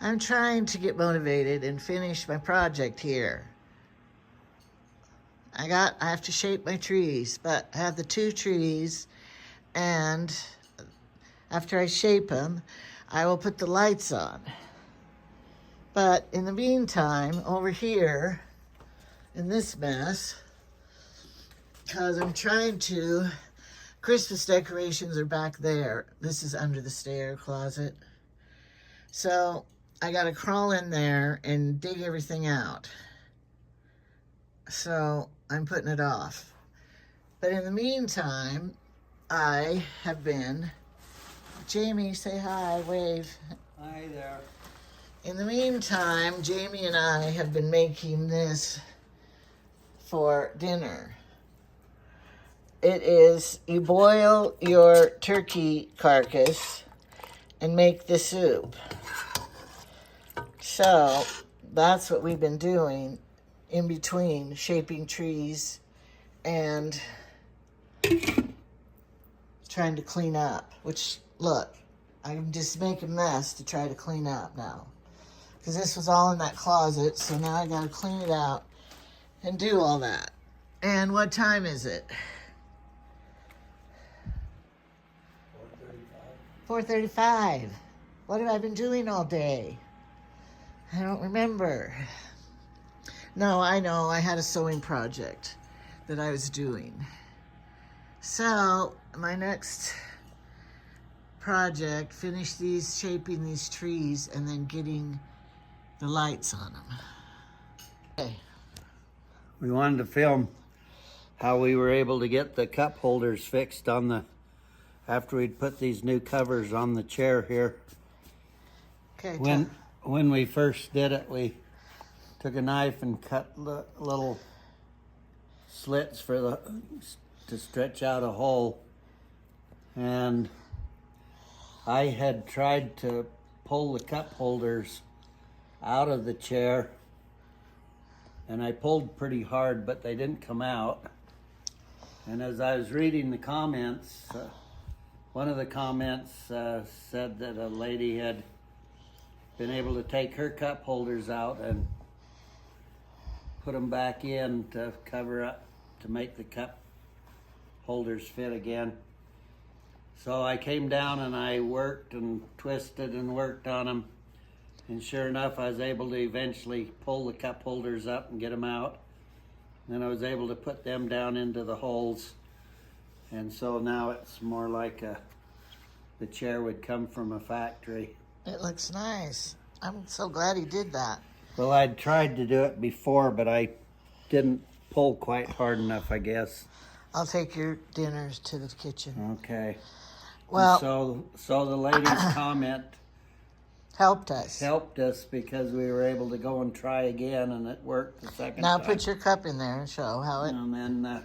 I'm trying to get motivated and finish my project here. I have to shape my trees, but I have the 2 trees, and after I shape them, I will put the lights on. But in the meantime, over here, in this mess, because I'm trying to, Christmas decorations are back there. This is under the stair closet. So I gotta crawl in there and dig everything out. So I'm putting it off. But in the meantime, I have been, Jamie, say hi, wave. Hi there. In the meantime, Jamie and I have been making this for dinner. It is, you boil your turkey carcass and make the soup. So that's what we've been doing in between shaping trees and trying to clean up, which, look, I'm just making a mess to try to clean up now. Because this was all in that closet, so now I gotta clean it out and do all that. And what time is it? 4:35. What have I been doing all day? I don't remember. No, I know, I had a sewing project that I was doing. So, my next project, finish shaping these trees and then getting the lights on them. Okay. We wanted to film how we were able to get the cup holders fixed on the, after we'd put these new covers on the chair here. Okay. When we first did it, we took a knife and cut little slits to stretch out a hole. And I had tried to pull the cup holders out of the chair, and I pulled pretty hard, but they didn't come out. And as I was reading the comments, one of the comments said that a lady had been able to take her cup holders out and put them back in to cover up, to make the cup holders fit again. So I came down and I worked and twisted and worked on them. And sure enough, I was able to eventually pull the cup holders up and get them out. Then I was able to put them down into the holes. And so now it's more like the chair would come from a factory. It looks nice. I'm so glad he did that. Well, I'd tried to do it before, but I didn't pull quite hard enough, I guess. I'll take your dinners to the kitchen. Okay. Well, so the lady's comment helped us. Helped us because we were able to go and try again, and it worked the second now time. Put your cup in there and show how it. And then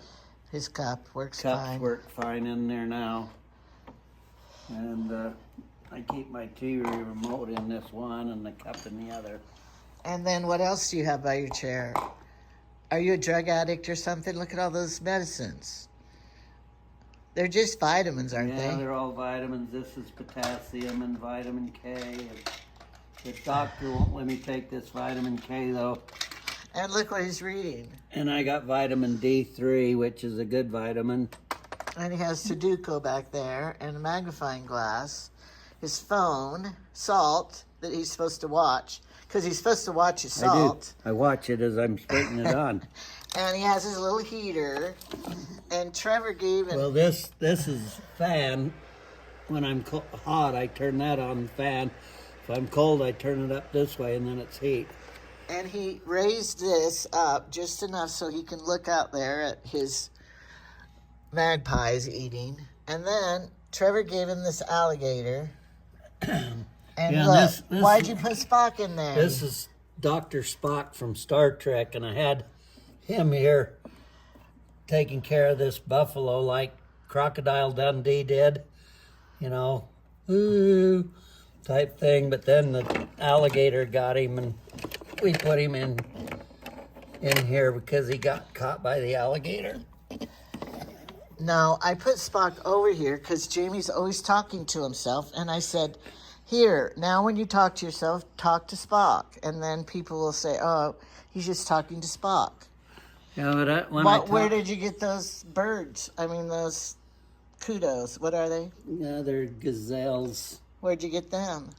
his cup works cups fine. work fine in there now. And I keep my TV remote in this one and the cup in the other. And then what else do you have by your chair? Are you a drug addict or something? Look at all those medicines. They're just vitamins, aren't they? Yeah, they're all vitamins. This is potassium and vitamin K. And the doctor won't let me take this vitamin K, though. And look what he's reading. And I got vitamin D3, which is a good vitamin. And he has Sudoku back there and a magnifying glass. His phone, Salt, that he's supposed to watch. Because he's supposed to watch his Salt. I do. I watch it as I'm putting it on. And he has his little heater. And Trevor gave him... Well, this is fan. When I'm hot, I turn that on the fan. If I'm cold, I turn it up this way, and then it's heat. And he raised this up just enough so he can look out there at his magpies eating. And then Trevor gave him this alligator. And yeah, look, this why'd you put Spock in there? This is Dr. Spock from Star Trek, and I had him here taking care of this buffalo like Crocodile Dundee did, you know, ooh, type thing. But then the alligator got him, and we put him in here because he got caught by the alligator. No, I put Spock over here because Jamie's always talking to himself, and I said, Here, now when you talk to yourself, talk to Spock. And then people will say, oh, he's just talking to Spock. Yeah, but Where did you get those birds? I mean, those kudos. What are they? Yeah, they're gazelles. Where'd you get them?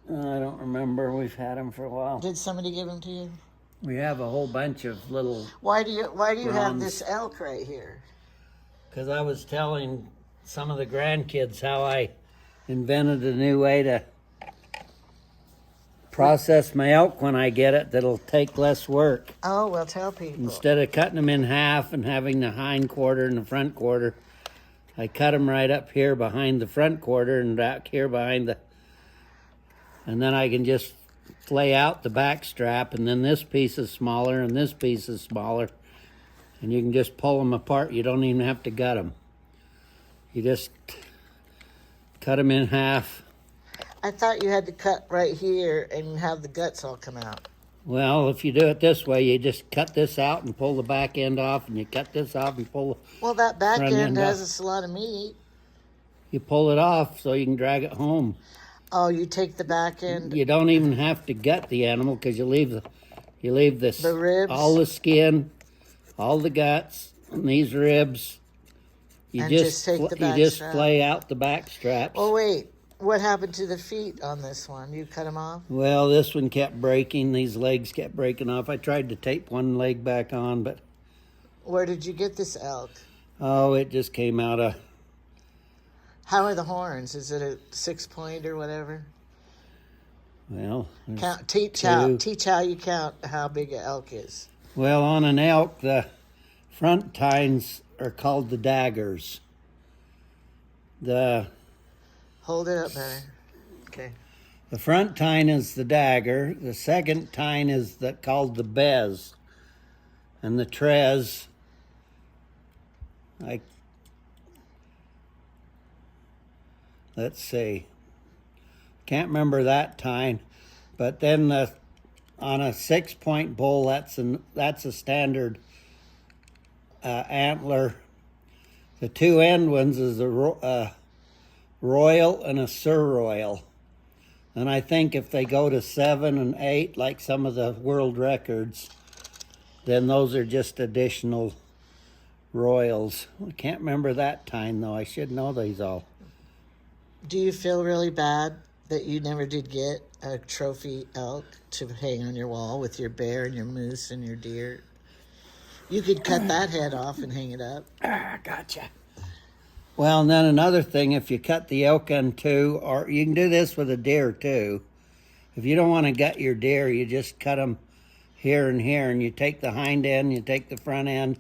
I don't remember. We've had them for a while. Did somebody give them to you? We have a whole bunch of little... Why do you have this elk right here? Because I was telling some of the grandkids how I invented a new way to process my elk when I get it that'll take less work. Oh, well, tell people. Instead of cutting them in half and having the hind quarter and the front quarter, I cut them right up here behind the front quarter and back here behind the... And then I can just lay out the back strap, and then this piece is smaller and this piece is smaller. And you can just pull them apart. You don't even have to gut them. You just cut them in half. I thought you had to cut right here and have the guts all come out. Well, if you do it this way, you just cut this out and pull the back end off, and you cut this off and pull the Well, that back front end off. has a lot of meat. You pull it off so you can drag it home. Oh, you take the back end. You don't even have to gut the animal because you leave The ribs. all the skin, all the guts, and these ribs. And just take the back you just strap. flay out the back straps. Oh, wait. What happened to the feet on this one? You cut them off? Well, this one kept breaking. These legs kept breaking off. I tried to tape one leg back on, but Where did you get this elk? oh, it just came out of... How are the horns? Is it a 6-point or whatever? Well, there's Count. Teach how you count how big an elk is. well, on an elk, the front tines are called the daggers. Hold it up better. Okay. The front tine is the dagger. The second tine is called the bez. And the trez, let's see, can't remember that tine. But then on a 6-point bull, that's a standard antler. The two end ones is a royal and a surroyal. And I think if they go to 7 and 8, like some of the world records, then those are just additional royals. I can't remember that time, though. I should know these all. Do you feel really bad that you never did get a trophy elk to hang on your wall with your bear and your moose and your deer? You could cut that head off and hang it up. Gotcha. Well, and then another thing, if you cut the elk in two, or you can do this with a deer too. If you don't want to gut your deer, you just cut them here and here, and you take the hind end, you take the front end.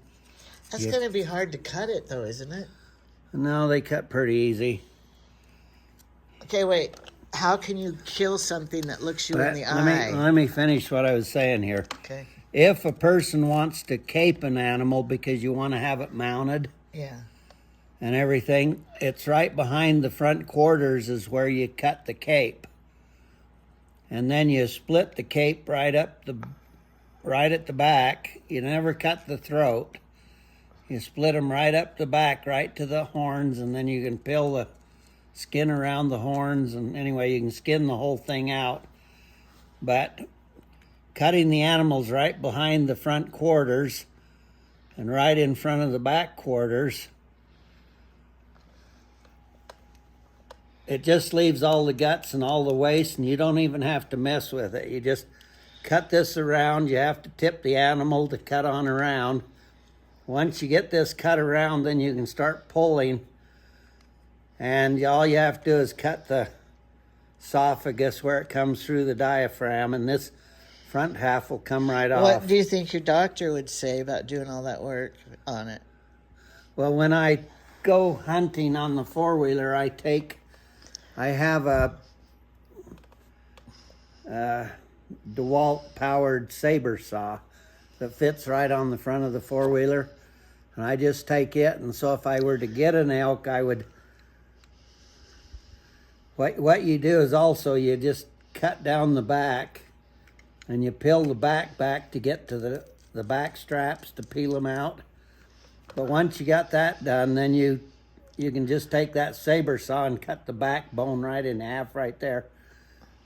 That's going to be hard to cut it, though, isn't it? No, they cut pretty easy. Okay, wait. How can you kill something that looks you in the eye? Let me finish what I was saying here. Okay. If a person wants to cape an animal because you want to have it mounted, Yeah. and everything, it's right behind the front quarters is where you cut the cape. And then you split the cape right at the back. You never cut the throat. You split them right up the back, right to the horns, and then you can peel the skin around the horns, and anyway, you can skin the whole thing out. But cutting the animals right behind the front quarters and right in front of the back quarters, it just leaves all the guts and all the waste, and you don't even have to mess with it. You just cut this around. You have to tip the animal to cut on around. Once you get this cut around, then you can start pulling. And all you have to do is cut the esophagus where it comes through the diaphragm, and this front half will come right off. What do you think your doctor would say about doing all that work on it? Well, when I go hunting on the four-wheeler, I have a DeWalt-powered saber saw that fits right on the front of the four-wheeler, and I just take it, and so if I were to get an elk, I would... What you do is also you just cut down the back, and you peel the back to get to the back straps to peel them out. But once you got that done, then you can just take that saber saw and cut the backbone right in half right there.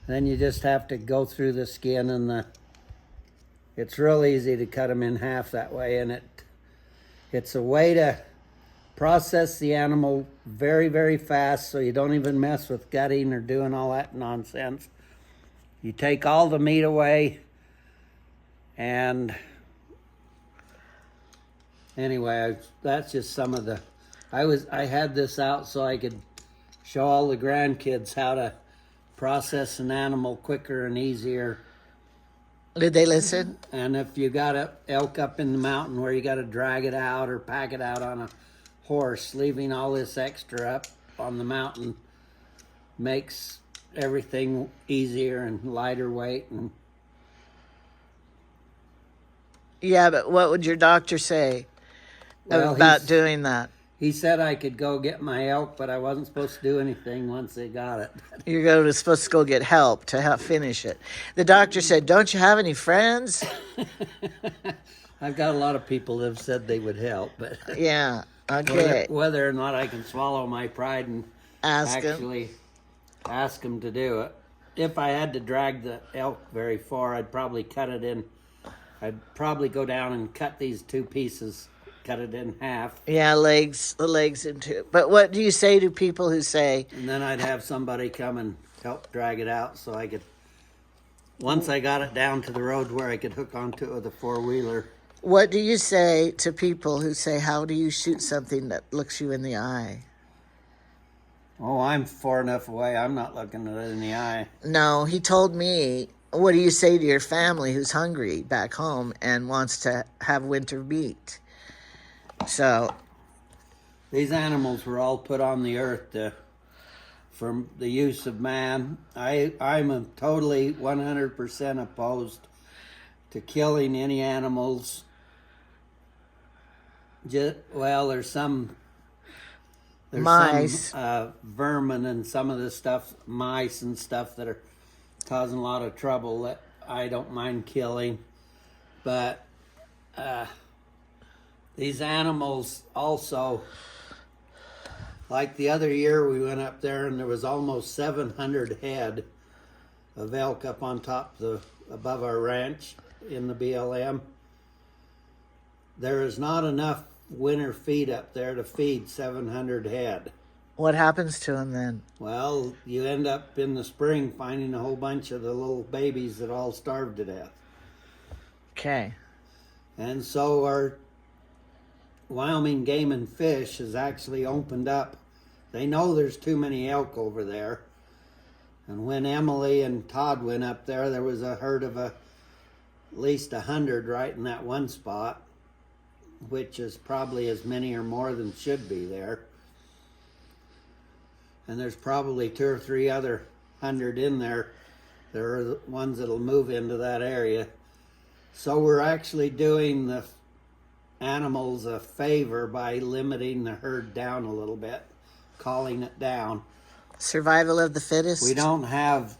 Then you just have to go through the skin, and it's real easy to cut them in half that way, and it's a way to process the animal very, very fast, so you don't even mess with gutting or doing all that nonsense. You take all the meat away, and anyway, that's just some of the. I had this out so I could show all the grandkids how to process an animal quicker and easier. Did they listen? And if you got a elk up in the mountain where you got to drag it out or pack it out on a horse, leaving all this extra up on the mountain makes everything easier and lighter weight. And Yeah, but what would your doctor say about doing that? He said I could go get my elk, but I wasn't supposed to do anything once they got it. You're supposed to go get help to help finish it. The doctor said, "Don't you have any friends?" I've got a lot of people that have said they would help, but yeah, okay. Whether or not I can swallow my pride and actually ask them to do it. If I had to drag the elk very far, I'd probably cut it in. I'd probably go down and cut these two pieces, cut it in half. Yeah, the legs in two. But what do you say to people who say... And then I'd have somebody come and help drag it out so I could, once I got it down to the road where I could hook onto it with a four-wheeler. What do you say to people who say, how do you shoot something that looks you in the eye? Oh, I'm far enough away. I'm not looking at it in the eye. No, he told me, what do you say to your family who's hungry back home and wants to have winter meat? So, these animals were all put on the earth for the use of man. I'm totally 100% opposed to killing any animals. There's some mice, vermin, and some of this stuff, mice and stuff that are causing a lot of trouble that I don't mind killing, but these animals also, like the other year we went up there and there was almost 700 head of elk up on top above our ranch in the BLM. There is not enough winter feed up there to feed 700 head. What happens to them then? Well, you end up in the spring finding a whole bunch of the little babies that all starved to death. Okay. And so our Wyoming Game and Fish has actually opened up. They know there's too many elk over there. And when Emily and Todd went up there was a herd of at least 100 right in that one spot, which is probably as many or more than should be there. And there's probably 2 or 3 other 100 in there. There are the ones that'll move into that area. So we're actually doing the animals a favor by limiting the herd down a little bit, calling it down. Survival of the fittest? We don't have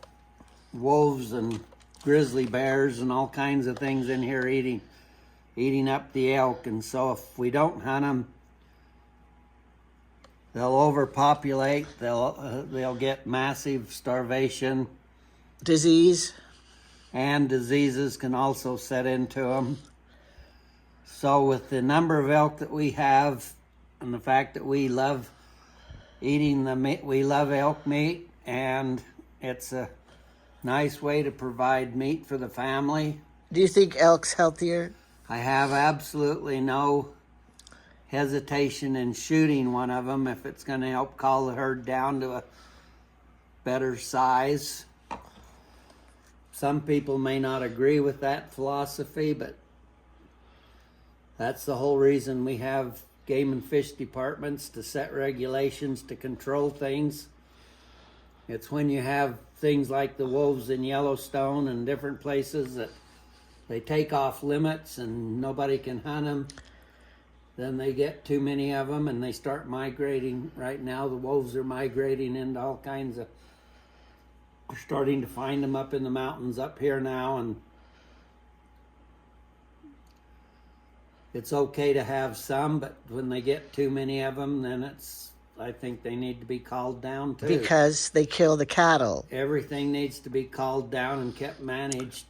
wolves and grizzly bears and all kinds of things in here eating up the elk, and so if we don't hunt them, they'll overpopulate. They'll get massive starvation. Disease? And diseases can also set into them. So with the number of elk that we have and the fact that we love eating the meat, we love elk meat, and it's a nice way to provide meat for the family. Do you think elk's healthier? I have absolutely no hesitation in shooting one of them if it's going to help call the herd down to a better size. Some people may not agree with that philosophy, but that's the whole reason we have game and fish departments, to set regulations to control things. It's when you have things like the wolves in Yellowstone and different places that they take off limits and nobody can hunt them. Then they get too many of them and they start migrating. Right now the wolves are migrating into all kinds of... We're starting to find them up in the mountains up here now, and it's okay to have some, but when they get too many of them, then I think they need to be called down too. Because they kill the cattle. Everything needs to be called down and kept managed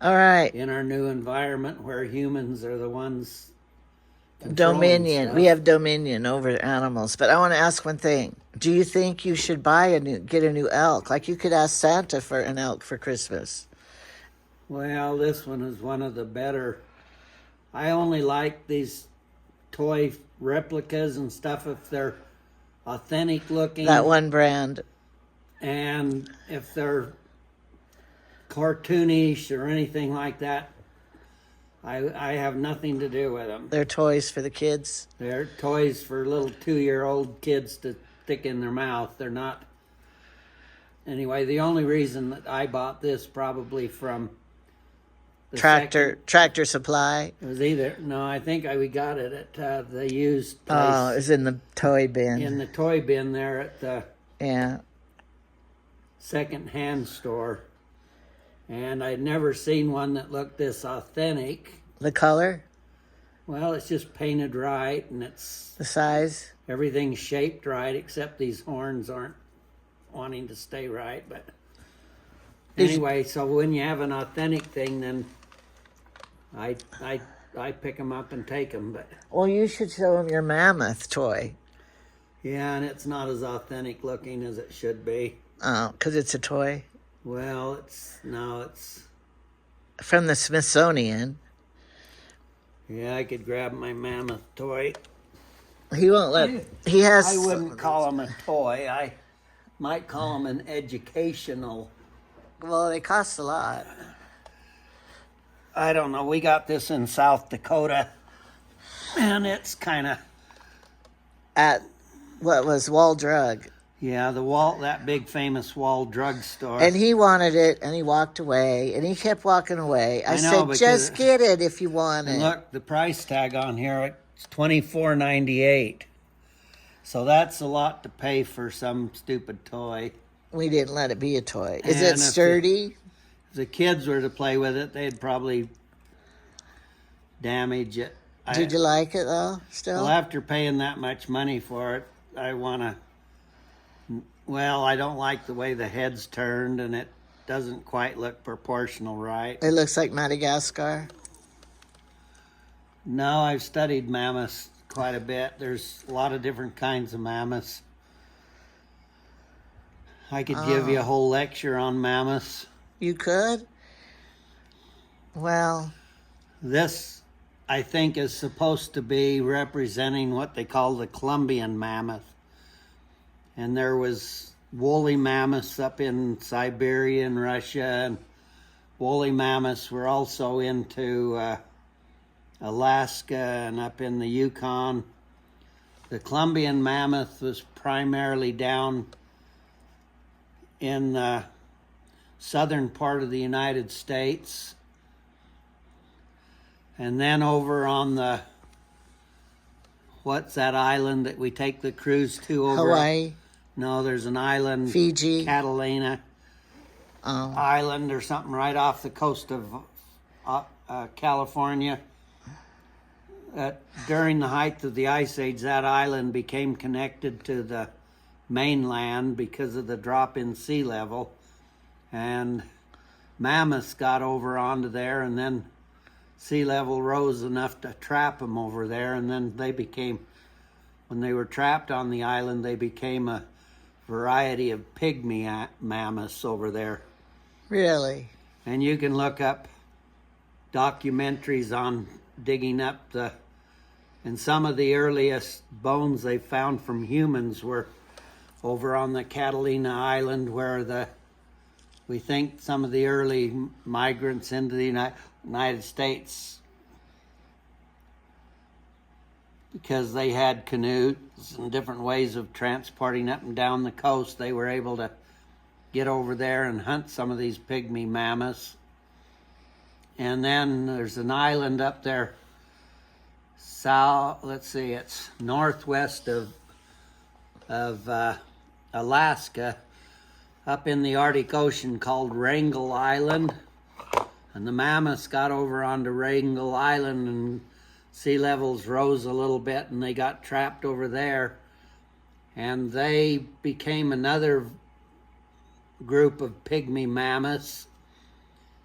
All right. in our new environment where humans are the ones Dominion. stuff. We have dominion over animals. But I want to ask one thing. Do you think you should get a new elk? Like you could ask Santa for an elk for Christmas. Well, this one is one of the better. I only like these toy replicas and stuff if they're authentic looking. That one brand. And if they're cartoonish or anything like that, I have nothing to do with them. They're toys for the kids. They're toys for little 2-year-old kids to stick in their mouth. They're not. Anyway, the only reason that I bought this probably from the Tractor Supply. It was I think we got it at the used place. Oh, it was in the toy bin. In the toy bin there at the second-hand store. And I'd never seen one that looked this authentic. The color? Well, it's just painted right, and it's... The size? Everything's shaped right, except these horns aren't wanting to stay right. But anyway, so when you have an authentic thing, then I pick them up and take them. But well, you should show them your Mammoth toy. Yeah, and it's not as authentic looking as it should be. Oh, because it's a toy? Well, it's from the Smithsonian. Yeah, I could grab my Mammoth toy. He won't let. He has. I wouldn't call him a toy. I might call him an educational. Well, they cost a lot. I don't know. We got this in South Dakota, and it's kind of at what was Wall Drug. Yeah, that big famous Wall Drug store. And he wanted it, and he walked away, and he kept walking away. I said, just get it if you want it. Look, the price tag on here, it's $24.98. So that's a lot to pay for some stupid toy. We didn't let it be a toy. Is it sturdy? If the kids were to play with it, they'd probably damage it. Did you like it, though, still? Well, after paying that much money for it, I don't like the way the head's turned, and it doesn't quite look proportional right. It looks like Madagascar? No, I've studied mammoths quite a bit. There's a lot of different kinds of mammoths. I could give you a whole lecture on mammoths. You could? Well... This, I think, is supposed to be representing what they call the Columbian mammoth. And there was woolly mammoths up in Siberia and Russia, and woolly mammoths were also into Alaska and up in the Yukon. The Columbian mammoth was primarily down in the southern part of the United States. And then over on the, what's that island that we take the cruise to over? Hawaii? No, there's an island. Fiji? Catalina Island or something right off the coast of California. During the height of the Ice Age, that island became connected to the mainland because of the drop in sea level. And mammoths got over onto there, and then sea level rose enough to trap them over there, and then when they were trapped on the island, they became a variety of pygmy mammoths over there. Really? And you can look up documentaries on digging up and some of the earliest bones they found from humans were over on the Catalina Island, where we think some of the early migrants into the United States, because they had canoes and different ways of transporting up and down the coast, they were able to get over there and hunt some of these pygmy mammoths. And then there's an island up there, it's northwest of Alaska, up in the Arctic Ocean, called Wrangel Island. And the mammoths got over onto Wrangel Island and sea levels rose a little bit and they got trapped over there. And they became another group of pygmy mammoths.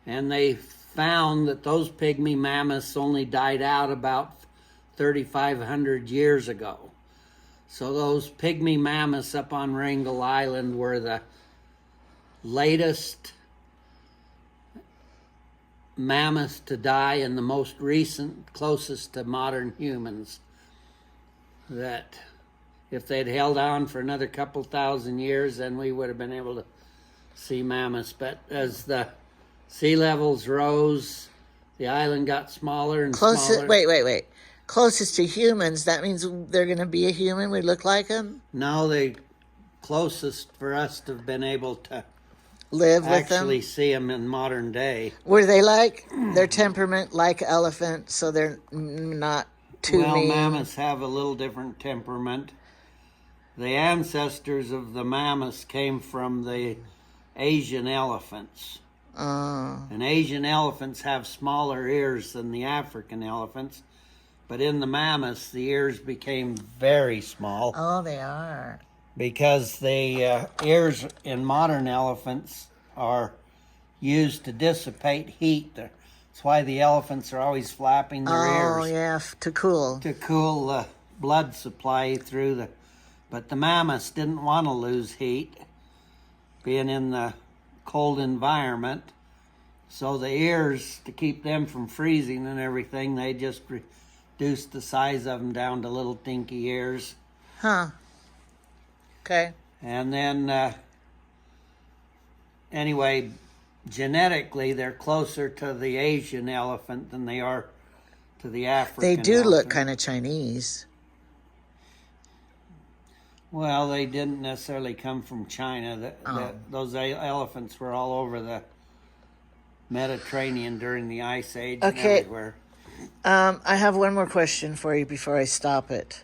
And they found that those pygmy mammoths only died out about 3,500 years ago. So those pygmy mammoths up on Wrangel Island were the latest mammoths to die and the most recent, closest to modern humans. That if they'd held on for another couple thousand years, then we would have been able to see mammoths. But as the sea levels rose, the island got smaller and smaller. Wait. Closest to humans, that means they're going to be a human? We look like them? No, the closest for us to have been able to live with them? Actually see them in modern day. Were they like, their temperament like elephant, so they're not too mean? Mammoths have a little different temperament. The ancestors of the mammoths came from the Asian elephants. And Asian elephants have smaller ears than the African elephants. But in the mammoths, the ears became very small. Oh, they are. Because the ears in modern elephants are used to dissipate heat. That's why the elephants are always flapping their ears. Oh, yeah, to cool. To cool the blood supply through the... But the mammoths didn't want to lose heat, being in the cold environment. So the ears, to keep them from freezing and everything, they just reduced the size of them down to little dinky ears. Huh. Okay. And then, anyway, genetically, they're closer to the Asian elephant than they are to the African They do elephant. look kind of Chinese. Well, they didn't necessarily come from China. Those elephants were all over the Mediterranean during the Ice Age and everywhere. I have one more question for you before I stop it.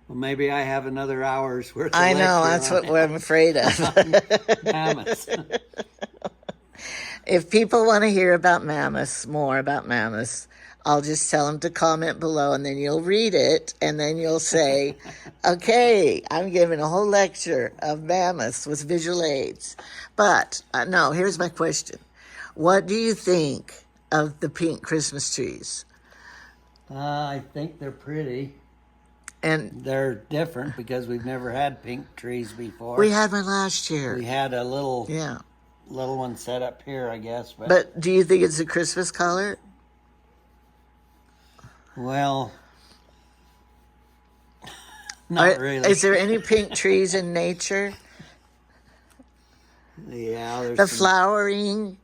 Well, maybe I have another hour's worth of I know, that's what I'm afraid of. mammoths. If people want to hear about mammoths, more about mammoths, I'll just tell them to comment below, and then you'll read it, and then you'll say, okay, I'm giving a whole lecture of mammoths with visual aids. But, no, here's my question. What do you think of the pink Christmas trees? I think they're pretty. And they're different because we've never had pink trees before. We had one last year. We had a little one set up here, I guess. But do you think it's a Christmas color? Well, not really. Is there any pink trees in nature? Yeah, there's the flowering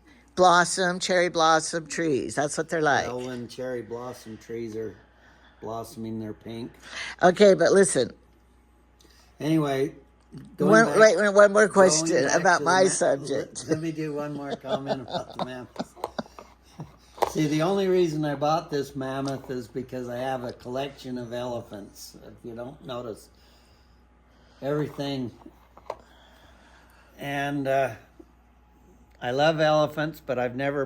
cherry blossom trees. That's what they're like. Well, when cherry blossom trees are blossoming, they're pink. Okay, but listen. Anyway, one more question about my subject. Let me do one more comment about the mammoth. See, the only reason I bought this mammoth is because I have a collection of elephants. If you don't notice, everything. And I love elephants, but it's never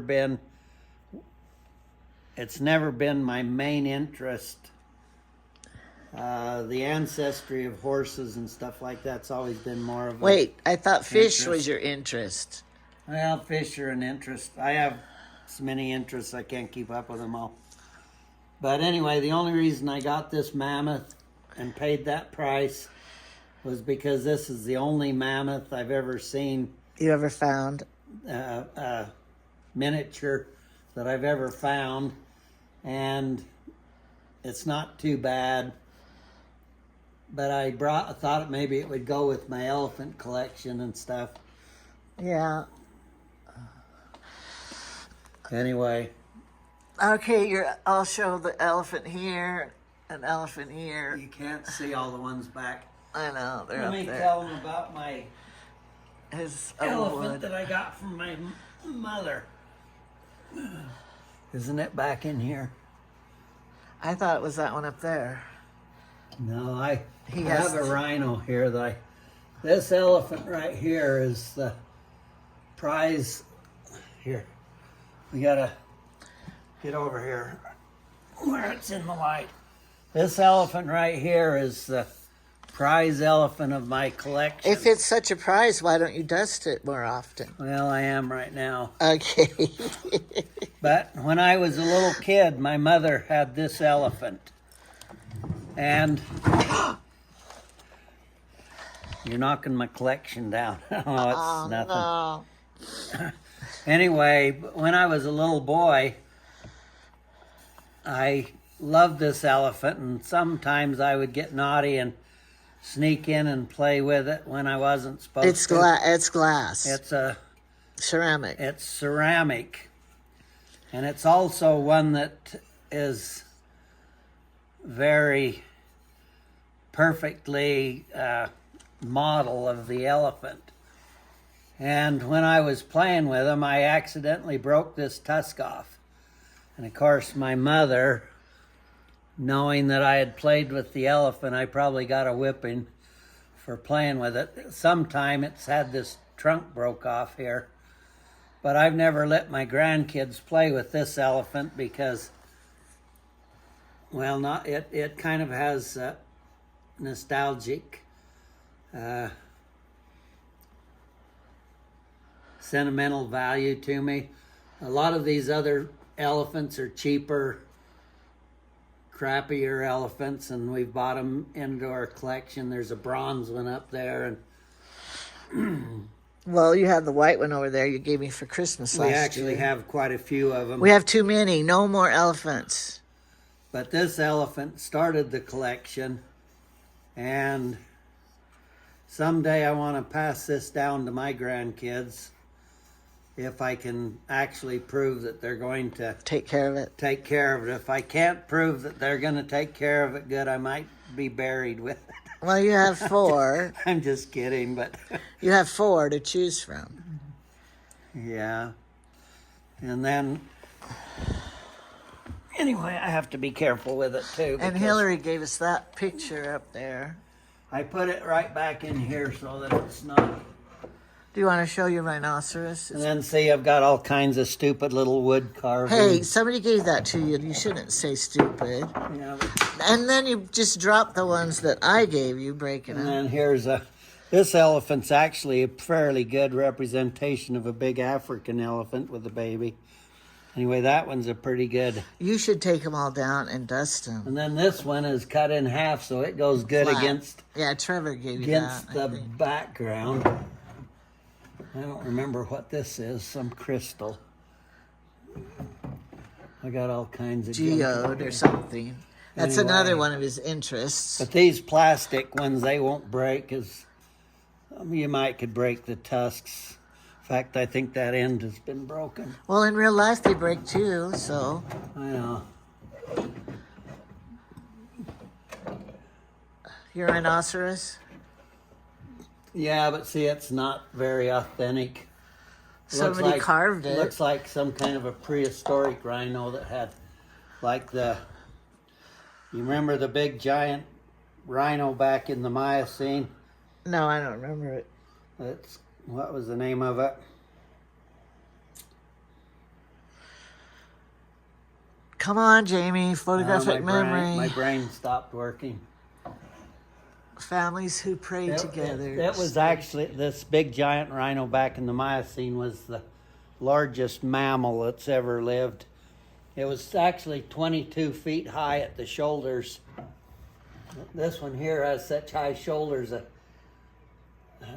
been my main interest. The ancestry of horses and stuff like that's always been more of a I thought fish was your interest. Well, fish are an interest. I have so many interests I can't keep up with them all. But anyway, the only reason I got this mammoth and paid that price was because this is the only mammoth I've ever seen. You ever found? Miniature that I've ever found, and it's not too bad. But I thought maybe it would go with my elephant collection and stuff. Yeah. Anyway. Okay, I'll show the elephant here, an elephant here. You can't see all the ones back. I know, they're up there. Let me tell them about my his elephant that I got from my mother. Isn't it back in here? I thought it was that one up there. No, I have a rhino here. This elephant right here is the prize. Here, we gotta get over here. where it's in the light. This elephant right here is the prize elephant of my collection. If it's such a prize, why don't you dust it more often? Well, I am right now. Okay. But when I was a little kid, my mother had this elephant. And you're knocking my collection down. Oh, it's nothing. No. Anyway, when I was a little boy, I loved this elephant, and sometimes I would get naughty and sneak in and play with it when I wasn't supposed to. It's glass. It's a ceramic. It's ceramic, and it's also one that is very perfectly model of the elephant. And when I was playing with him, I accidentally broke this tusk off. And of course, my mother, knowing that I had played with the elephant, I probably got a whipping for playing with it. Sometime it's had this trunk broke off here. But I've never let my grandkids play with this elephant because, well, it kind of has nostalgic, sentimental value to me. A lot of these other elephants are cheaper, crappier elephants, and we've bought them into our collection. There's a bronze one up there, and Well, you have the white one over there you gave me for Christmas last we year. actually have quite a few of them. We have too many. No more elephants. But this elephant started the collection, and someday I want to pass this down to my grandkids if I can actually prove that they're going to Take care of it. take care of it. If I can't prove that they're going to take care of it good, I might be buried with it. Well, you have 4. I'm just kidding, but You have 4 to choose from. yeah. And then, anyway, I have to be careful with it too. And because Hillary gave us that picture up there. I put it right back in here so that it's not. Do you want to show your rhinoceros? And then see, I've got all kinds of stupid little wood carvings. Hey, somebody gave that to you. You shouldn't say stupid. Yeah, but- And then you just dropped the ones that I gave you, breaking and them. then here's this elephant's actually a fairly good representation of a big African elephant with a baby. Anyway, that one's a pretty good. You should take them all down and dust them. And then this one is cut in half, so it goes good Flat. against Yeah, Trevor gave you against that. I the think. background. I don't remember what this is. Some crystal. I got all kinds of junk. Geode or something. That's Anyway. another one of his interests. But these plastic ones, they won't break, because you might could break the tusks. In fact, I think that end has been broken. Well, in real life they break too, so. I know. Your rhinoceros? Yeah, but see, it's not very authentic. Somebody carved it. Looks like some kind of a prehistoric rhino that had, like you remember the big giant rhino back in the Miocene? No, I don't remember it. What was the name of it? Come on, Jamie. Photographic memory. My brain stopped working. Families who pray together. That was actually, this big giant rhino back in the Miocene was the largest mammal that's ever lived. It was actually 22 feet high at the shoulders. This one here has such high shoulders,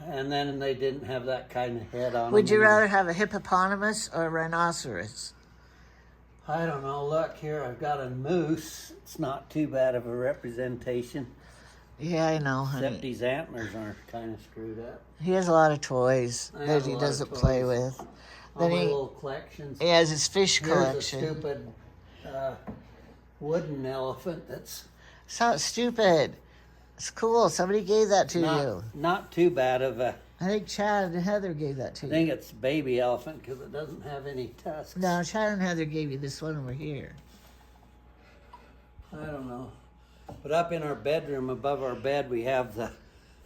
and then they didn't have that kind of head on Would them. you rather have a hippopotamus or a rhinoceros? I don't know. Look here, I've got a moose. It's not too bad of a representation. Yeah, I know, honey. Except these antlers are kind of screwed up. He has a lot of toys I have that a he lot of doesn't play toys. with. All Then my he little collections. has his fish Here's collection. a stupid wooden elephant that's It's not stupid. It's cool. Somebody gave that to you. not too bad of a. I think Chad and Heather gave that to I you. think it's baby elephant because it doesn't have any tusks. No, Chad and Heather gave you this one over here. I don't know. But up in our bedroom, above our bed, we have the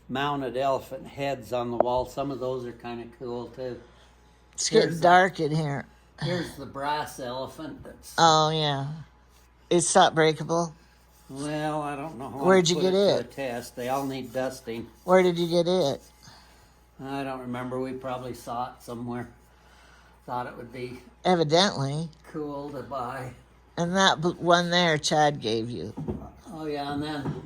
mounted elephant heads on the wall. Some of those are kind of cool too. It's getting dark in here. Here's the brass elephant. That's Oh, yeah. It's not breakable. Well, I don't know how Where'd I you put get it to it? a test. They all need dusting. Where did you get it? I don't remember. We probably saw it somewhere. Thought it would be Evidently. cool to buy. And that one there Chad gave you. Oh yeah, and then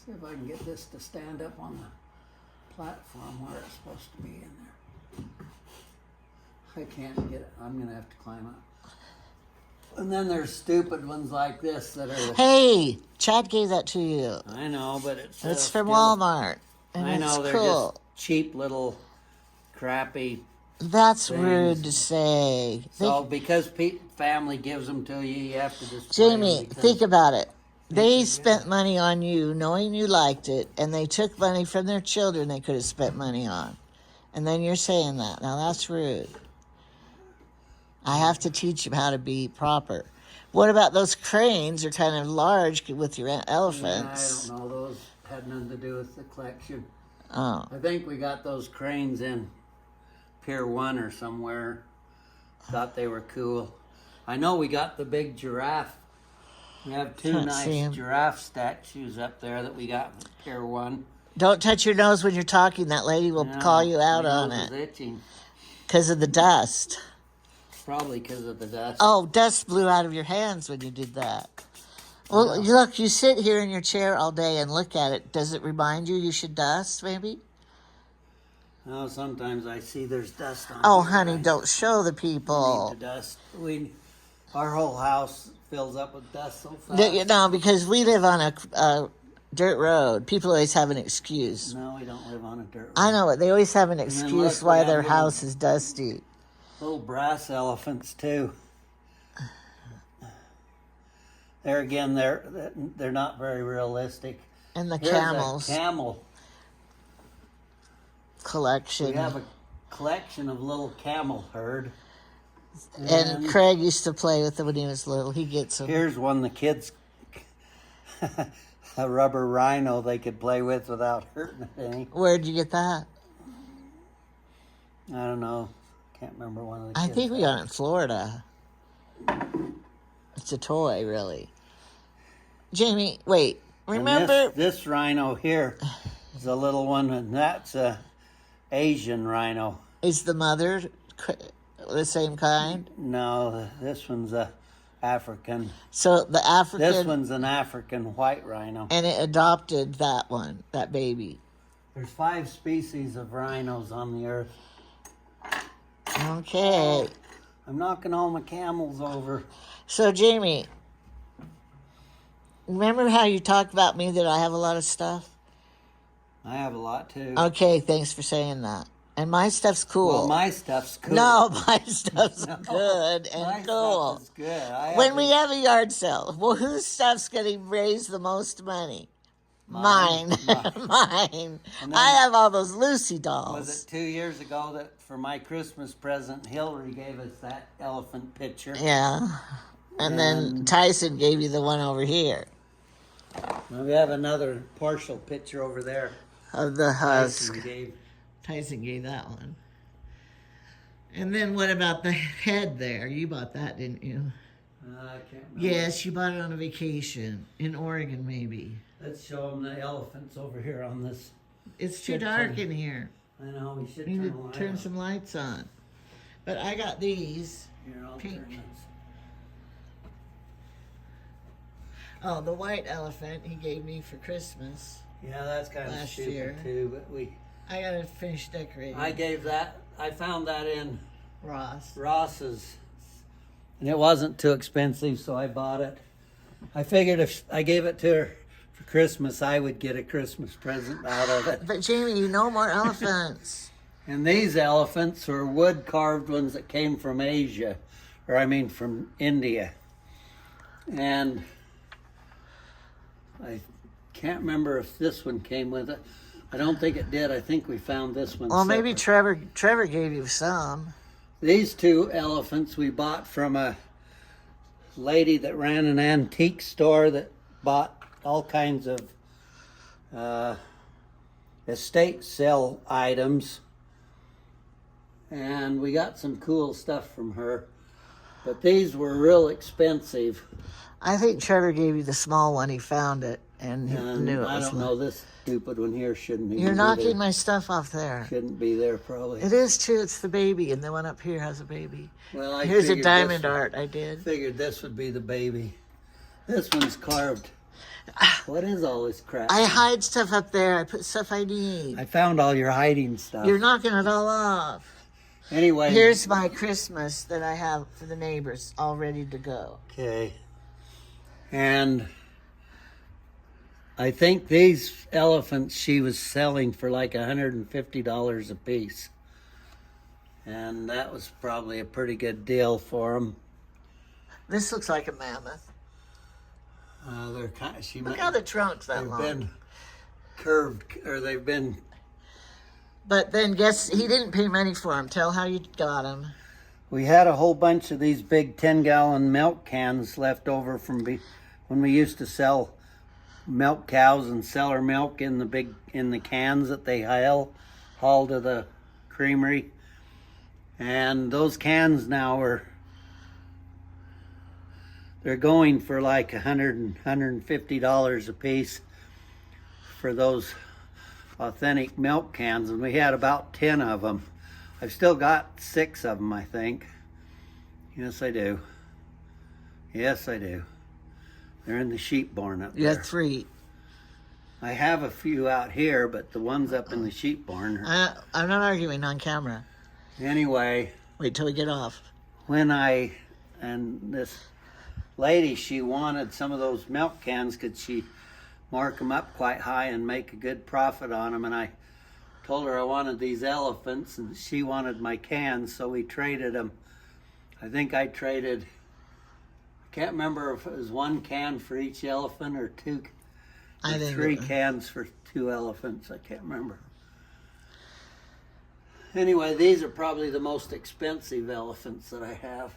see if I can get this to stand up on the platform where it's supposed to be in there. I can't get it. I'm gonna have to climb up. And then there's stupid ones like this that are. Hey, Chad gave that to you. I know, but it's. It's from Walmart. And I know it's they're cool. just cheap little, crappy. That's things. rude to say. So because family gives them to you, you have to display Jamie, them because think about it. They spent money on you knowing you liked it, and they took money from their children they could have spent money on. And then you're saying that. Now that's rude. I have to teach them how to be proper. What about those cranes? Are kind of large with your elephants. I don't know. Those had nothing to do with the collection. Oh. I think we got those cranes in Pier 1 or somewhere. Thought they were cool. I know we got the big giraffe. We have two Can't see 'em. nice giraffe statues up there that we got from Pier 1. Don't touch your nose when you're talking. That lady will call you out my on nose is it itching. because of the dust. Probably because of the dust. Oh, dust blew out of your hands when you did that. Well, look, you sit here in your chair all day and look at it. Does it remind you should dust, maybe? Oh, sometimes I see there's dust on. Oh, here. honey, don't show the Need people. to dust. Our whole house fills up with dust so fast. No, because we live on a dirt road. People always have an excuse. No, we don't live on a dirt road. I know it. They always have an then excuse look, we why have their little- house is dusty. Little brass elephants too. There again, they're not very realistic. And the Here's camels a camel. collection. We have a collection of little camel herd. And Craig used to play with them when he was little. He gets them. Here's one the kids, a rubber rhino they could play with without hurting it any. Where'd you get that? I don't know. Can't remember one of the I kids. think we got it in Florida. It's a toy, really. Jamie, wait. And Remember? this rhino here is a little one, and that's a Asian rhino. Is the mother the same kind? No, this one's a African. So the African. This one's an African white rhino. And it adopted that one, that baby. There's 5 species of rhinos on the earth. Okay. I'm knocking all my camels over. So, Jamie, remember how you talked about me that I have a lot of stuff? I have a lot too. Okay, thanks for saying that. And my stuff's cool. Well, my stuff's cool. No, my stuff's good my and cool. stuff is good. When we have a yard sale, well, whose stuff's going to raise the most money? Mine. Mine. And then- I have all those Lucy dolls. Was it 2 years ago that for my Christmas present, Hillary gave us that elephant picture? Yeah. And then Tyson gave you the one over here Well, we have another partial picture over there. of the husk. Tyson gave. that one. And then what about the head there? You bought that, didn't you? I can't remember. Yes, you bought it on a vacation in Oregon, maybe. Let's show them the elephants over here on this. It's too Good dark turn. in here. I know, we should We need turn to the light turn on. some lights on. But I got these. Here, I'll pink. turn this. Oh, the white elephant he gave me for Christmas. Yeah, that's kind of Last stupid year. too, but I gotta finish decorating. I found that in Ross. Ross's, and it wasn't too expensive, so I bought it. I figured if I gave it to her for Christmas, I would get a Christmas present out of it. But Jamie, you know more elephants. And these elephants are wood carved ones that came from Asia, or I mean from India. And I can't remember if this one came with it. I don't think it did. I think we found this one. Well, maybe separate. Trevor gave you some. These 2 elephants we bought from a lady that ran an antique store that bought all kinds of estate sale items. And we got some cool stuff from her. But these were real expensive. I think Trevor gave you the small one. He found it and he And knew it I was don't mine. know, this stupid one here shouldn't even You're be knocking there. my stuff off there. Shouldn't be there, probably. It is too. It's the baby, and the one up here has a baby. Well, I Here's a figured diamond this, art I did. Figured this would be the baby. This one's carved. What is all this crap? I hide stuff up there. I put stuff I need. I found all your hiding stuff. You're knocking it all off. Anyway. Here's my Christmas that I have for the neighbors, all ready to go. Okay. And I think these elephants she was selling for like $150 a piece. And that was probably a pretty good deal for them. This looks like a mammoth. They're kind of, Look how the trunk's that they've long. been curved, or they've been. But then guess, he didn't pay money for them. Tell how you got them. We had a whole bunch of these big 10-gallon milk cans left over from when we used to sell milk cows and sell our milk in the cans that they haul to the creamery. And those cans now they're going for like $150 a piece for those authentic milk cans, and we had about 10 of them. I've still got 6 of them, I think. Yes, I do. Yes, I do. They're in the sheep barn up You there. had 3. I have a few out here, but the ones up in the sheep barn are... I'm not arguing on camera. Anyway, Wait till we get off. and this lady, she wanted some of those milk cans. Could she mark them up quite high and make a good profit on them? And I told her I wanted these elephants, and she wanted my cans, so we traded them. I think I traded, I can't remember if it was 1 can for each elephant or 2, I think 3 cans for 2 elephants. I can't remember. Anyway, these are probably the most expensive elephants that I have.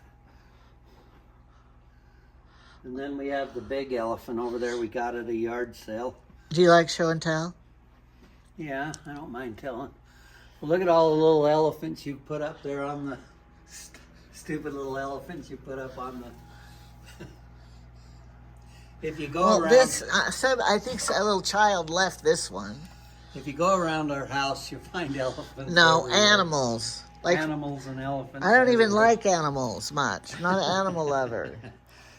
And then we have the big elephant over there we got at a yard sale. Do you like show and tell? Yeah, I don't mind telling. Well, look at all the little elephants you put up there on the... stupid little elephants you put up on the... If you go around... This, I think a little child left this one. If you go around our house, you'll find elephants. No, everywhere. animals. Like Animals and elephants. I don't even everywhere. like animals much. I'm not an animal lover.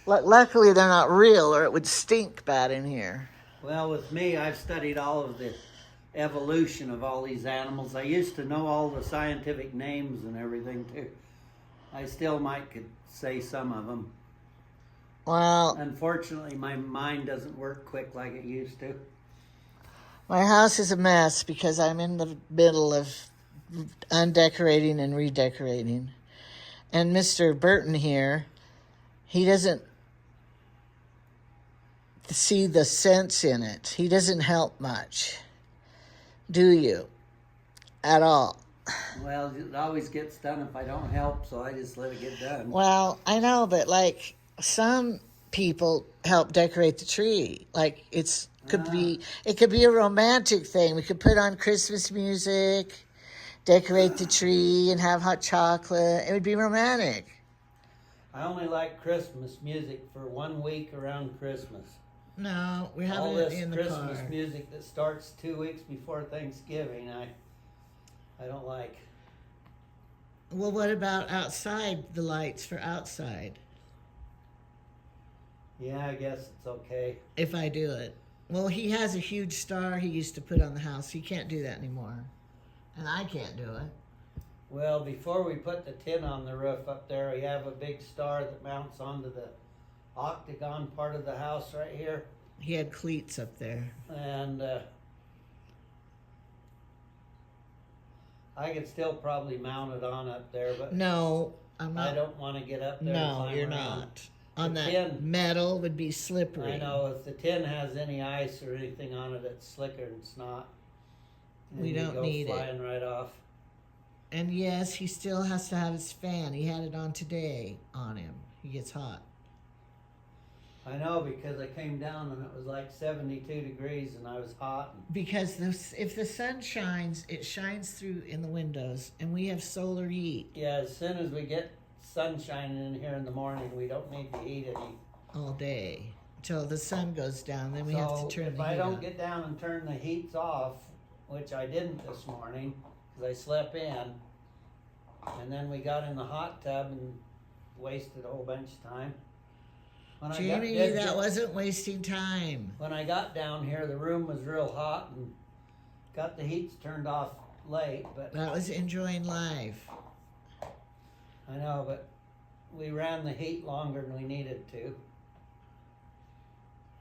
Luckily, they're not real, or it would stink bad in here. Well, with me, I've studied all of the evolution of all these animals. I used to know all the scientific names and everything, too. I still could say some of them. Well, Unfortunately, my mind doesn't work quick like it used to. my house is a mess because I'm in the middle of undecorating and redecorating. And Mr. Burton here, he doesn't see the sense in it. He doesn't help much. Do you? At all? Well, it always gets done if I don't help, so I just let it get done. Well, I know, but like some people help decorate the tree. Like it could be a romantic thing. We could put on Christmas music, decorate the tree, and have hot chocolate. It would be romantic. I only like Christmas music for 1 week around Christmas. No, we have All it this in the Christmas car. music that starts 2 weeks before Thanksgiving, I don't like. Well, what about outside, the lights for outside, Yeah, I guess it's okay. if I do it? Well, he has a huge star he used to put on the house. He can't do that anymore. And I can't do it. Well, before we put the tin on the roof up there, we have a big star that mounts onto the octagon part of the house right here. He had cleats up there. And I could still probably mount it on up there, but No, I'm I not. don't want to get up there. and No, climb you're around. not. On The that tin. metal would be slippery. I know, if the tin has any ice or anything on it, it's slicker and snot. And We you don't go need it. flying right off. And yes, he still has to have his fan. He had it on today on him. He gets hot. I know, because I came down and it was like 72 degrees and I was hot. Because if the sun shines, it shines through in the windows, and we have solar heat. Yeah, as soon as we get sunshine in here in the morning, we don't need to heat any all day until the sun goes down. Then we have to turn if the I heat don't on. get down and turn the heats off, which I didn't this morning, because I slept in, and then we got in the hot tub and wasted a whole bunch of time. When Jamie, that wasn't wasting time. When I got down here, the room was real hot and got the heats turned off late, but That was enjoying life. I know, but we ran the heat longer than we needed to.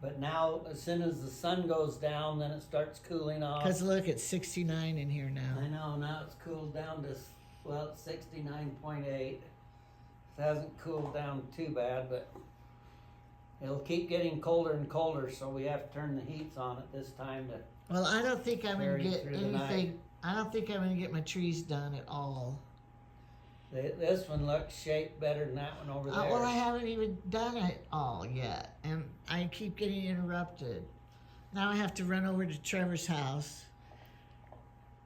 But now, as soon as the sun goes down, then it starts cooling off. Because look, it's 69 in here now. I know, now it's cooled down to, well, it's 69.8. It hasn't cooled down too bad, but it'll keep getting colder and colder, so we have to turn the heats on at this time to. Well, I don't think I'm going to get through the night. anything. I don't think I'm going to get my trees done at all. This one looks shaped better than that one over there. Well, I haven't even done it all yet, and I keep getting interrupted. Now I have to run over to Trevor's house,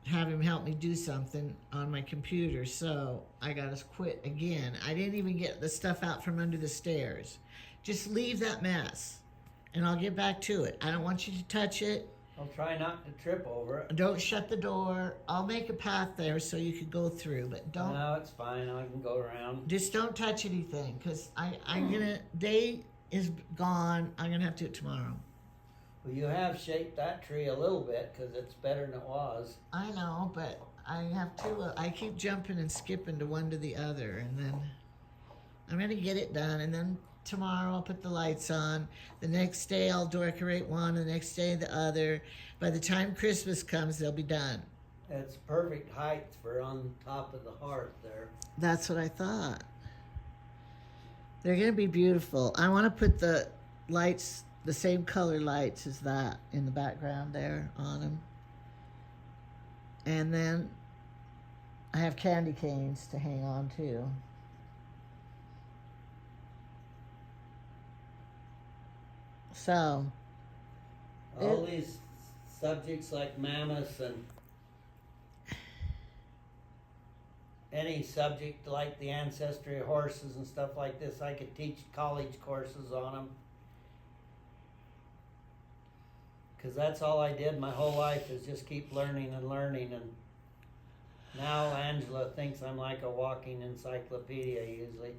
have him help me do something on my computer, so I got to quit again. I didn't even get the stuff out from under the stairs. Just leave that mess, and I'll get back to it. I don't want you to touch it. I'll try not to trip over it. Don't shut the door. I'll make a path there so you can go through, but don't. No, it's fine. I can go around. Just don't touch anything, because I'm gonna. Day is gone. I'm gonna have to do it tomorrow. Well, you have shaped that tree a little bit because it's better than it was. I know, but I have to. I keep jumping and skipping to one to the other, and then I'm gonna get it done, and then tomorrow I'll put the lights on. The next day I'll decorate one. The next day the other. By the time Christmas comes, they'll be done. It's perfect height for on top of the hearth there. That's what I thought. They're gonna be beautiful. I want to put the lights, the same color lights as that in the background there on them. And then I have candy canes to hang on to. So, All these subjects like mammoths and any subject like the ancestry of horses and stuff like this, I could teach college courses on them. Because that's all I did my whole life is just keep learning and learning. And now Angela thinks I'm like a walking encyclopedia usually.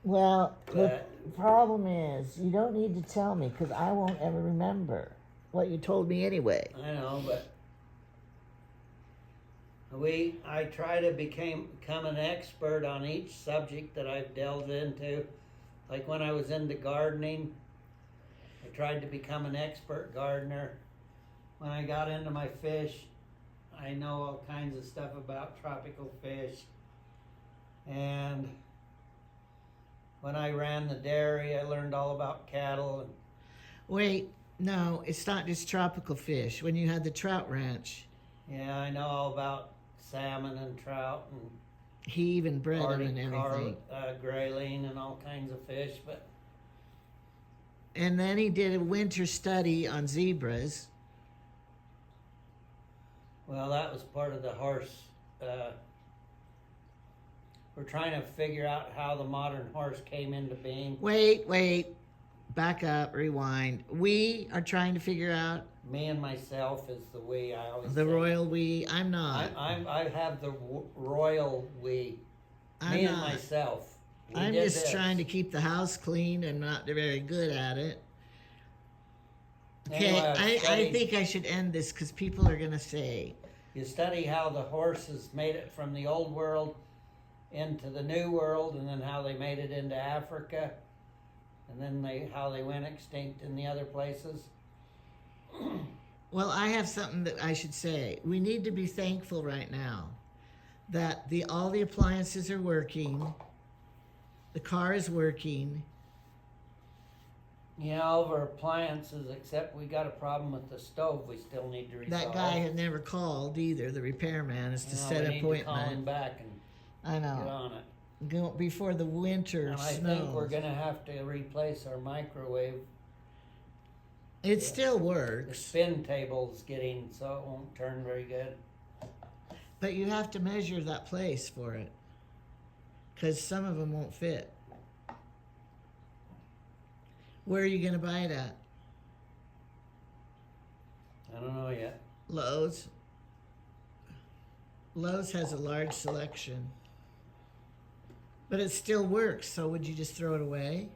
well, the But problem is you don't need to tell me because I won't ever remember what you told me anyway. I know, but I try to become an expert on each subject that I've delved into. Like when I was into gardening, I tried to become an expert gardener. When I got into my fish, I know all kinds of stuff about tropical fish. And when I ran the dairy, I learned all about cattle. And Wait, no, it's not just tropical fish. When you had the trout ranch, yeah, I know all about salmon and trout and he even bred them Arctic and everything. grayling and all kinds of fish. But And then he did a winter study on zebras. well, that was part of the horse. We're trying to figure out how the modern horse came into being. Wait, back up, rewind. We are trying to figure out Me and myself is the we. I always the say. royal we. I'm not. I have the royal we. I'm Me and not. myself. We I'm did just this. trying to keep the house clean. I'm not very good at it. Okay, Anyway, I've I studied- think I should end this because people are going to say, You study how the horses made it from the old world into the new world, and then how they made it into Africa, and then how they went extinct in the other places. well, I have something that I should say. We need to be thankful right now that all the appliances are working, the car is working. Yeah, all of our appliances, except we got a problem with the stove we still need to resolve. That guy had never called either. The repairman is to No, set we need to call him appointment. back and I get know. on it. Go before the winter And I snows. think we're gonna have to replace our microwave. It still The works, spin table's getting so it won't turn very good. but you have to measure that place for it, because some of them won't fit. Where are you going to buy it at? I don't know yet. Lowe's. Lowe's has a large selection. But it still works, so would you just throw it away?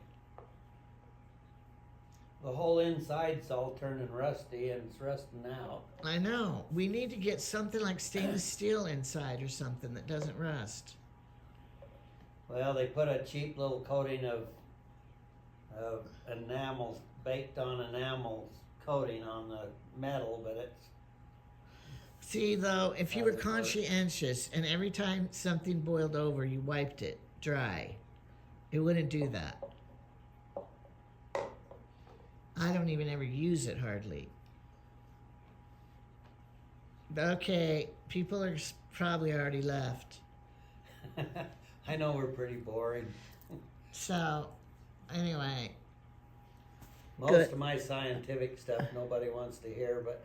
The whole inside's all turning rusty and it's rusting out. I know. We need to get something like stainless steel inside or something that doesn't rust. Well, they put a cheap little coating of enamel, baked on enamel coating on the metal, but it's... See, though, if you were conscientious and every time something boiled over, you wiped it dry, it wouldn't do that. I don't even ever use it hardly. Okay, people are probably already left. I know we're pretty boring. So, anyway. Most of my scientific stuff nobody wants to hear, but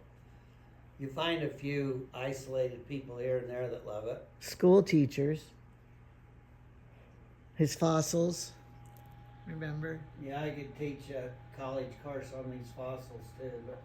you find a few isolated people here and there that love it. School teachers. His fossils. Remember? Yeah, I could teach a college course on these fossils too, but...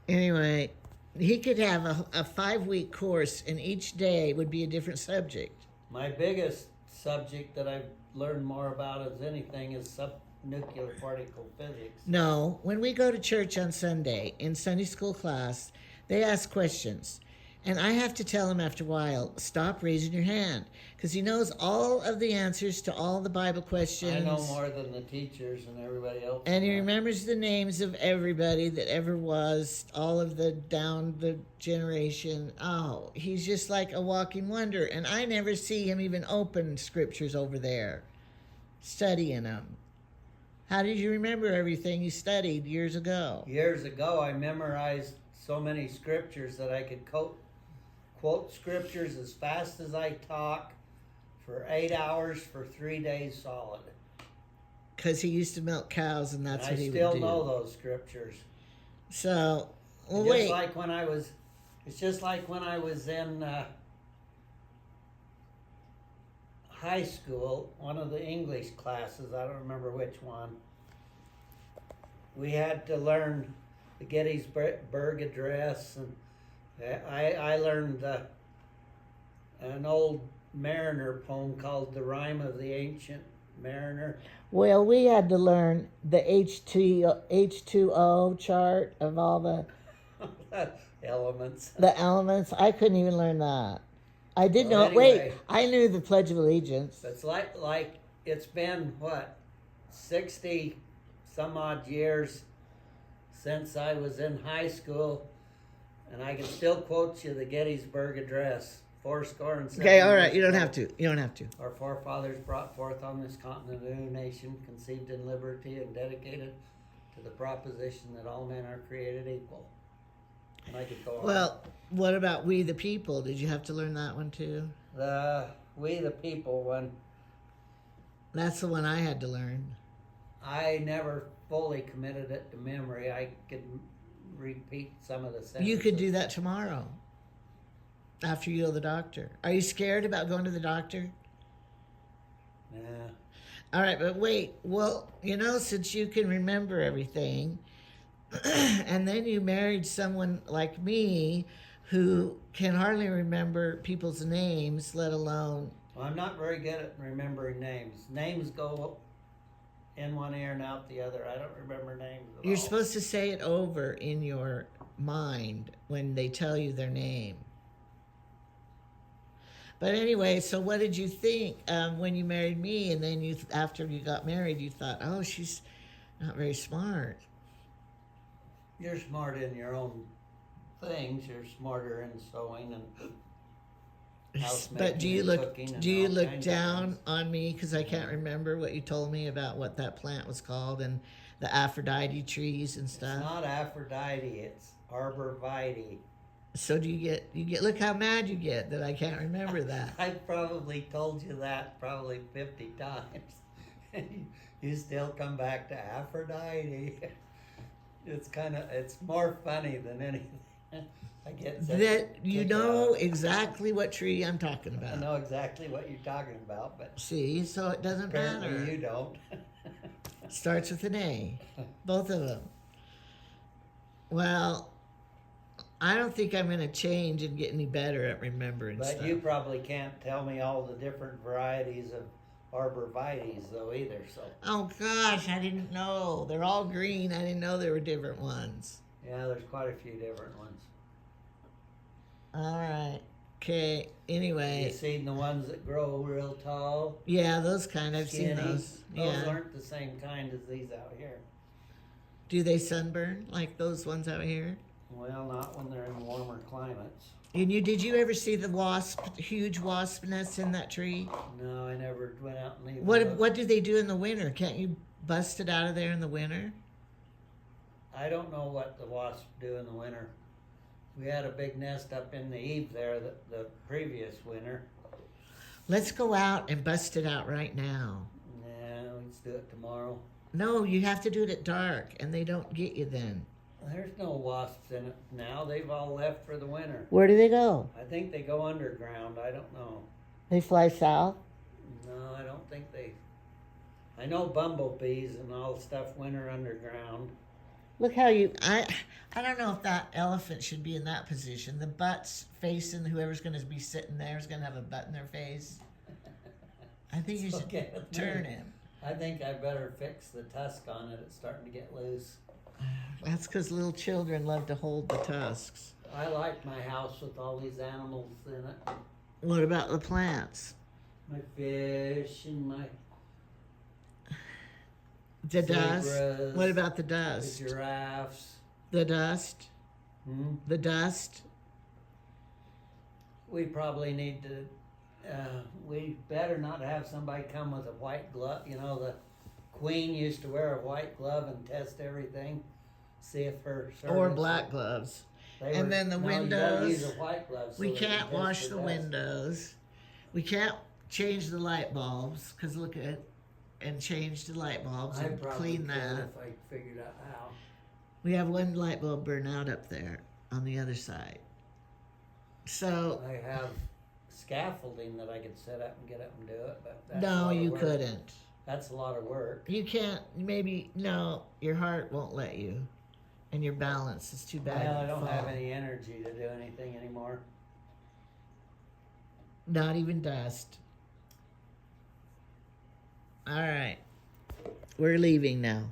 Anyway, he could have a 5-week course and each day would be a different subject. My biggest subject that I've learned more about as anything is subnuclear particle physics. No, when we go to church on Sunday, in Sunday school class, they ask questions. And I have to tell him after a while, stop raising your hand. Because he knows all of the answers to all the Bible questions. I know more than the teachers and everybody else. And he remembers the names of everybody that ever was, all of the down the generation. Oh, he's just like a walking wonder. And I never see him even open scriptures over there, studying them. How did you remember everything you studied years ago? Years ago, I memorized so many scriptures that I could quote scriptures as fast as I talk for 8 hours for 3 days solid. Because he used to milk cows, and that's what he would do. I still know those scriptures. So, well, It's wait. It's just like when I was in high school, one of the English classes, I don't remember which one. We had to learn the Gettysburg Address, and I learned an old Mariner poem called The Rime of the Ancient Mariner. Well, we had to learn the H2O chart of all the Elements. the elements. I couldn't even learn that. I did Well, know. anyway, Wait, I knew the Pledge of Allegiance. It's like it's been, 60 some odd years since I was in high school, and I can still quote you the Gettysburg Address. 70. Okay, all right. You don't have to. You don't have to. Our forefathers brought forth on this continent a new nation, conceived in liberty and dedicated to the proposition that all men are created equal. And I could go on. Well, what about We the People? Did you have to learn that one too? We the people one. That's the one I had to learn. I never fully committed it to memory. I could repeat some of the sentences. You could do that tomorrow. After you go to the doctor. Are you scared about going to the doctor? Yeah. All right, but wait. Well, since you can remember everything, and then you married someone like me who can hardly remember people's names, let alone... Well, I'm not very good at remembering names. Names go in one ear and out the other. I don't remember names at all. You're supposed to say it over in your mind when they tell you their name. But anyway, so what did you think when you married me, and then after you got married, you thought, oh, she's not very smart. You're smart in your own things. You're smarter in sewing and housemaking. But do you and look cooking and do you all look kinds of down things. on me because I can't remember what you told me about what that plant was called and the Aphrodite trees and It's stuff? not Aphrodite. It's arborvitae. So do you get look how mad you get that I can't remember that. I probably told you that probably 50 times. You still come back to Aphrodite. It's more funny than anything. I get such that you kick know out. exactly what tree I'm talking I about. know exactly what you're talking about, but See, so it doesn't apparently matter. you don't. Starts with an A. Both of them. Well, I don't think I'm going to change and get any better at remembering But stuff. you probably can't tell me all the different varieties of arborvitaes though either, so. Oh gosh, I didn't know. They're all green. I didn't know there were different ones. Yeah, there's quite a few different ones. All right. Okay. You Anyway. seen the ones that grow real tall? Yeah, those kind. I've Skinny? seen those. Those Yeah. aren't the same kind as these out here. Do they sunburn like those ones out here? Well, not when they're in warmer climates. And did you ever see the huge wasp nests in that tree? No, I never went out and even What looked. do they do in the winter? Can't you bust it out of there in the winter? I don't know what the wasps do in the winter. We had a big nest up in the eave there the previous winter. Let's go out and bust it out right now. Yeah, let's do it tomorrow. No, you have to do it at dark, and they don't get you then. There's no wasps in it now. They've all left for the winter. Where do they go? I think they go underground. I don't know. They fly south? No, I don't think they. I know bumblebees and all stuff winter underground. Look how I don't know if that elephant should be in that position. The butt's facing whoever's going to be sitting there is going to have a butt in their face. I think you should Okay with me. turn him. I think I better fix the tusk on it. It's starting to get loose. That's because little children love to hold the tusks. I like my house with all these animals in it. What about the plants? My fish and my The dust? zebras, What about the the dust? giraffes. The dust? Hmm? The dust? We probably need to. We better not have somebody come with a white glove. You know, the queen used to wear a white glove and test everything, see if her Or servants- black gloves. they and then the no, you gotta windows. use a white glove. So We they can can't test wash for the dust. windows. We can't change the light bulbs because look at and change the light bulbs I and probably clean could that. if I figured out how. We have one light bulb burn out up there on the other side. So I have scaffolding that I could set up and get up and do it, but that's a no, lot of you work. couldn't. That's a lot of work. You can't. Maybe no. Your heart won't let you, and your balance is too bad. Well, I you'd don't fall. have any energy to do anything anymore. Not even dust. All right, we're leaving now.